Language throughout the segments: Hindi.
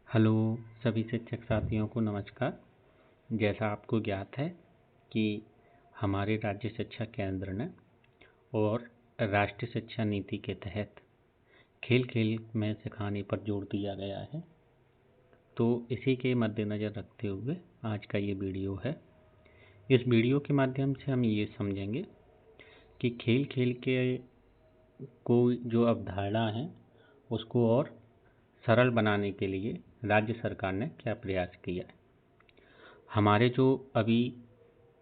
हेलो सभी शिक्षक साथियों को नमस्कार। जैसा आपको ज्ञात है कि हमारे राज्य शिक्षा केंद्र ने और राष्ट्रीय शिक्षा नीति के तहत खेल खेल में सिखाने पर जोर दिया गया है, तो इसी के मद्देनज़र रखते हुए आज का ये वीडियो है। इस वीडियो के माध्यम से हम ये समझेंगे कि खेल खेल के को जो अवधारणा है उसको और सरल बनाने के लिए राज्य सरकार ने क्या प्रयास किया है। हमारे जो अभी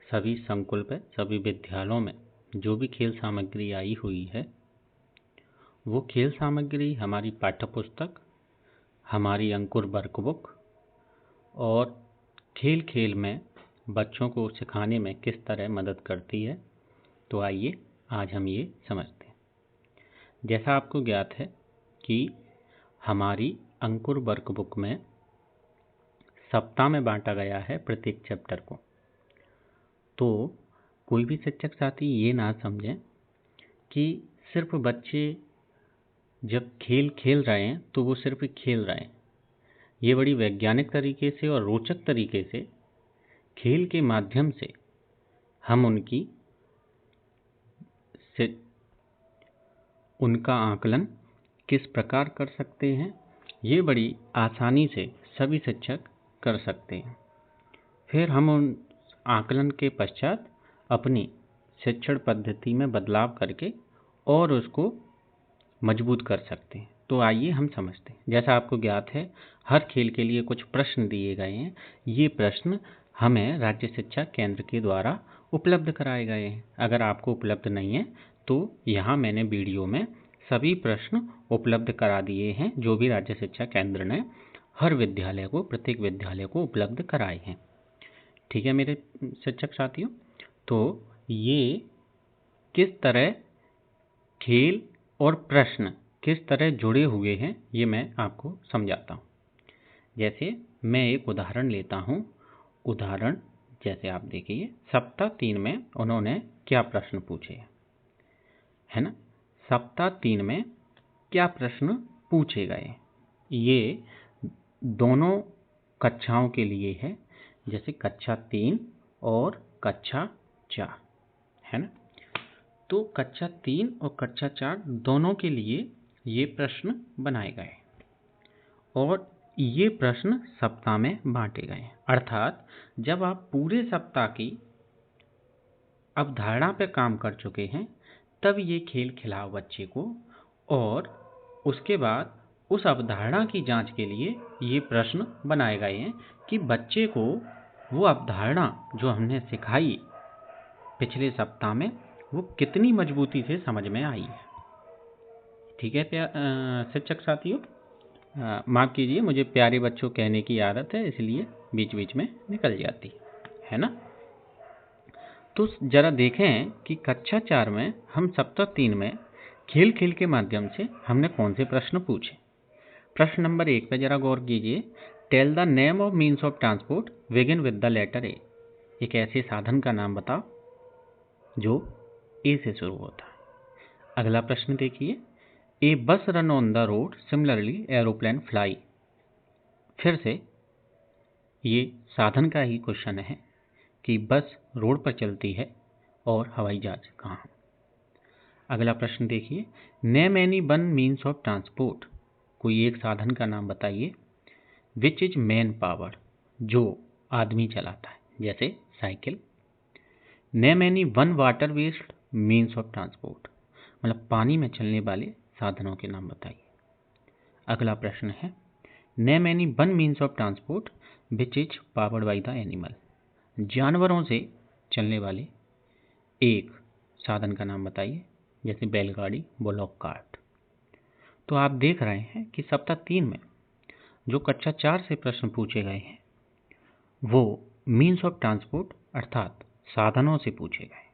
सभी संकुल पे सभी विद्यालयों में जो भी खेल सामग्री आई हुई है, वो खेल सामग्री हमारी पाठ्यपुस्तक, हमारी अंकुर वर्कबुक और खेल खेल में बच्चों को सिखाने में किस तरह मदद करती है। तो आइए आज हम ये समझते हैं। जैसा आपको ज्ञात है कि हमारी अंकुर वर्कबुक में सप्ताह में बांटा गया है प्रत्येक चैप्टर को। तो कोई भी शिक्षक साथी ये ना समझें कि सिर्फ बच्चे जब खेल खेल रहे हैं तो वो सिर्फ खेल रहे हैं। ये बड़ी वैज्ञानिक तरीके से और रोचक तरीके से खेल के माध्यम से हम उनका आकलन किस प्रकार कर सकते हैं, ये बड़ी आसानी से सभी शिक्षक कर सकते हैं। फिर हम उन आकलन के पश्चात अपनी शिक्षण पद्धति में बदलाव करके और उसको मजबूत कर सकते हैं। तो आइए हम समझते हैं। जैसा आपको ज्ञात है, हर खेल के लिए कुछ प्रश्न दिए गए हैं। ये प्रश्न हमें राज्य शिक्षा केंद्र के द्वारा उपलब्ध कराए गए हैं। अगर आपको उपलब्ध नहीं है तो यहाँ मैंने वीडियो में सभी प्रश्न उपलब्ध करा दिए हैं, जो भी राज्य शिक्षा केंद्र ने हर विद्यालय को, प्रत्येक विद्यालय को उपलब्ध कराए हैं। ठीक है मेरे शिक्षक साथियों, तो ये किस तरह खेल और प्रश्न किस तरह जुड़े हुए हैं ये मैं आपको समझाता हूँ। जैसे मैं एक उदाहरण लेता हूँ। उदाहरण जैसे आप देखिए, सप्ताह 3 में उन्होंने क्या प्रश्न पूछे है ना। सप्ताह 3 में क्या प्रश्न पूछे गए, ये दोनों कक्षाओं के लिए है। जैसे कक्षा 3 और कक्षा 4 है ना। तो कक्षा 3 और कक्षा 4 दोनों के लिए ये प्रश्न बनाए गए और ये प्रश्न सप्ताह में बांटे गए। अर्थात जब आप पूरे सप्ताह की अवधारणा पे काम कर चुके हैं तब ये खेल खिलाओ बच्चे को, और उसके बाद उस अवधारणा की जांच के लिए ये प्रश्न बनाए गए हैं कि बच्चे को वो अवधारणा जो हमने सिखाई पिछले सप्ताह में वो कितनी मजबूती से समझ में आई है। ठीक है शिक्षक साथियों, माफ़ कीजिए, मुझे प्यारे बच्चों कहने की आदत है, इसलिए बीच बीच में निकल जाती है ना। तो जरा देखें कि कक्षा 4 में हम सप्ताह 3 में खेल खेल के माध्यम से हमने कौन से प्रश्न पूछे। प्रश्न नंबर 1 पे जरा गौर कीजिए। Tell the name of means of transport begin with the letter A. एक ऐसे साधन का नाम बताओ जो ए से शुरू होता है। अगला प्रश्न देखिए, ए बस run on the road similarly aeroplane fly. फिर से ये साधन का ही क्वेश्चन है कि बस रोड पर चलती है और हवाई जहाज कहाँ। अगला प्रश्न देखिए, name any one means of transport. कोई एक साधन का नाम बताइए विच इज मैन पावर, जो आदमी चलाता है, जैसे cycle. Name any one water based means of transport, मतलब पानी में चलने वाले साधनों के नाम बताइए। अगला प्रश्न है, name any one means of transport which is powered by the animal. जानवरों से चलने वाले एक साधन का नाम बताइए, जैसे बैलगाड़ी, बुलॉक कार्ट। तो आप देख रहे हैं कि सप्ताह 3 में जो कक्षा 4 से प्रश्न पूछे गए हैं वो मीन्स ऑफ ट्रांसपोर्ट अर्थात साधनों से पूछे गए।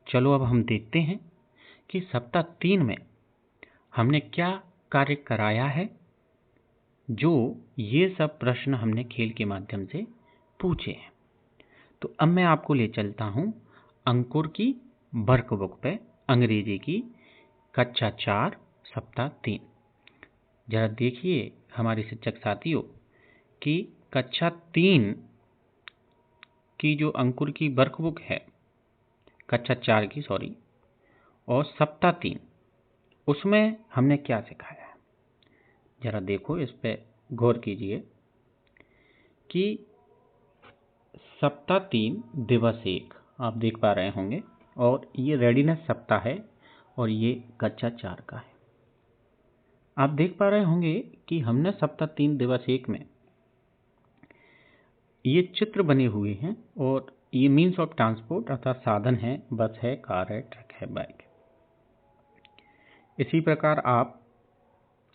चलो अब हम देखते हैं कि सप्ताह 3 में हमने क्या कार्य कराया है जो ये सब प्रश्न हमने खेल के माध्यम से पूछे हैं। तो अब मैं आपको ले चलता हूं अंकुर की वर्कबुक पे, अंग्रेजी की कक्षा 4 सप्ताह 3। जरा देखिए हमारे शिक्षक साथियों कि कक्षा 3 की जो अंकुर की वर्कबुक है, कक्षा 4 की सॉरी, और सप्ताह 3 उसमें हमने क्या सिखाया है। जरा देखो, इस पे गौर कीजिए कि सप्ताह 3 दिवस 1 आप देख पा रहे होंगे, और ये रेडीनेस सप्ताह है और ये कक्षा 4 का है। आप देख पा रहे होंगे कि हमने सप्ताह 3 दिवस 1 में ये चित्र बने हुए हैं, और ये मीन्स ऑफ ट्रांसपोर्ट अर्थात साधन है, बस है, कार है, ट्रक है, बाइक है। इसी प्रकार आप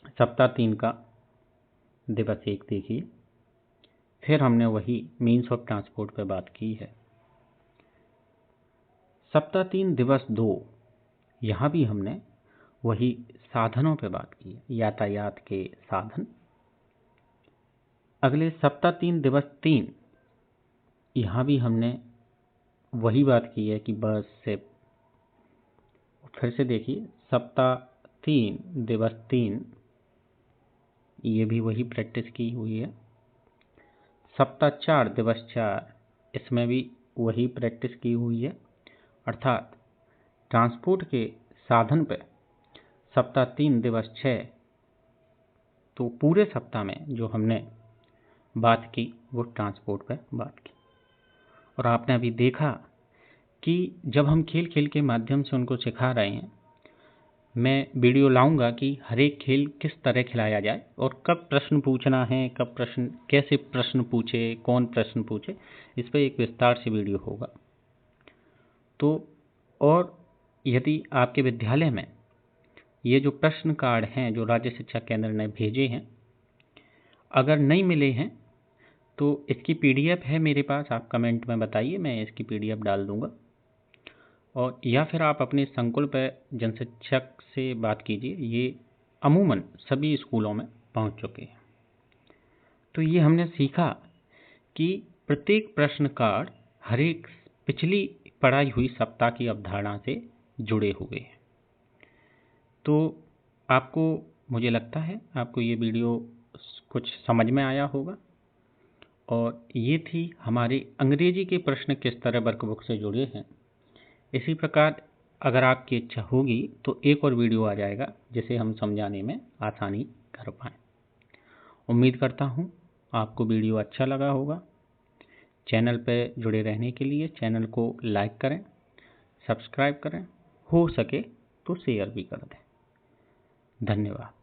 सप्ताह 3 का दिवस 1 देखिए, फिर हमने वही मीन्स ऑफ ट्रांसपोर्ट पर बात की है। सप्ताह 3 दिवस 2 यहाँ भी हमने वही साधनों पर बात की है, यातायात के साधन। अगले सप्ताह 3 दिवस 3 यहाँ भी हमने वही बात की है कि बस से। फिर से देखिए, सप्ताह 3 दिवस 3 ये भी वही प्रैक्टिस की हुई है। सप्ताह 4 दिवस 4 इसमें भी वही प्रैक्टिस की हुई है, अर्थात ट्रांसपोर्ट के साधन पे सप्ताह 3 दिवस 6। तो पूरे सप्ताह में जो हमने बात की वो ट्रांसपोर्ट पे बात की। और आपने अभी देखा कि जब हम खेल खेल के माध्यम से उनको सिखा रहे हैं, मैं वीडियो लाऊंगा कि हर एक खेल किस तरह खिलाया जाए और कब प्रश्न पूछना है, कब प्रश्न, कैसे प्रश्न पूछे, कौन प्रश्न पूछे, इस पर एक विस्तार से वीडियो होगा। तो और यदि आपके विद्यालय में ये जो प्रश्न कार्ड हैं जो राज्य शिक्षा केंद्र ने भेजे हैं अगर नहीं मिले हैं तो इसकी पीडीएफ है मेरे पास, आप कमेंट में बताइए, मैं इसकी पीडीएफ डाल दूंगा। और या फिर आप अपने संकुल पर जनशिक्षक से बात कीजिए, ये अमूमन सभी स्कूलों में पहुंच चुके हैं। तो ये हमने सीखा कि प्रत्येक प्रश्न कार्ड हर एक पिछली पढ़ाई हुई सप्ताह की अवधारणा से जुड़े हुए हैं। तो आपको, मुझे लगता है आपको ये वीडियो कुछ समझ में आया होगा। और ये थी हमारी अंग्रेजी के प्रश्न किस तरह वर्कबुक से जुड़े हैं। इसी प्रकार अगर आपकी इच्छा होगी तो एक और वीडियो आ जाएगा जिसे हम समझाने में आसानी कर पाएँ। उम्मीद करता हूँ आपको वीडियो अच्छा लगा होगा। चैनल पर जुड़े रहने के लिए चैनल को लाइक करें, सब्सक्राइब करें, हो सके तो शेयर भी कर दें। धन्यवाद।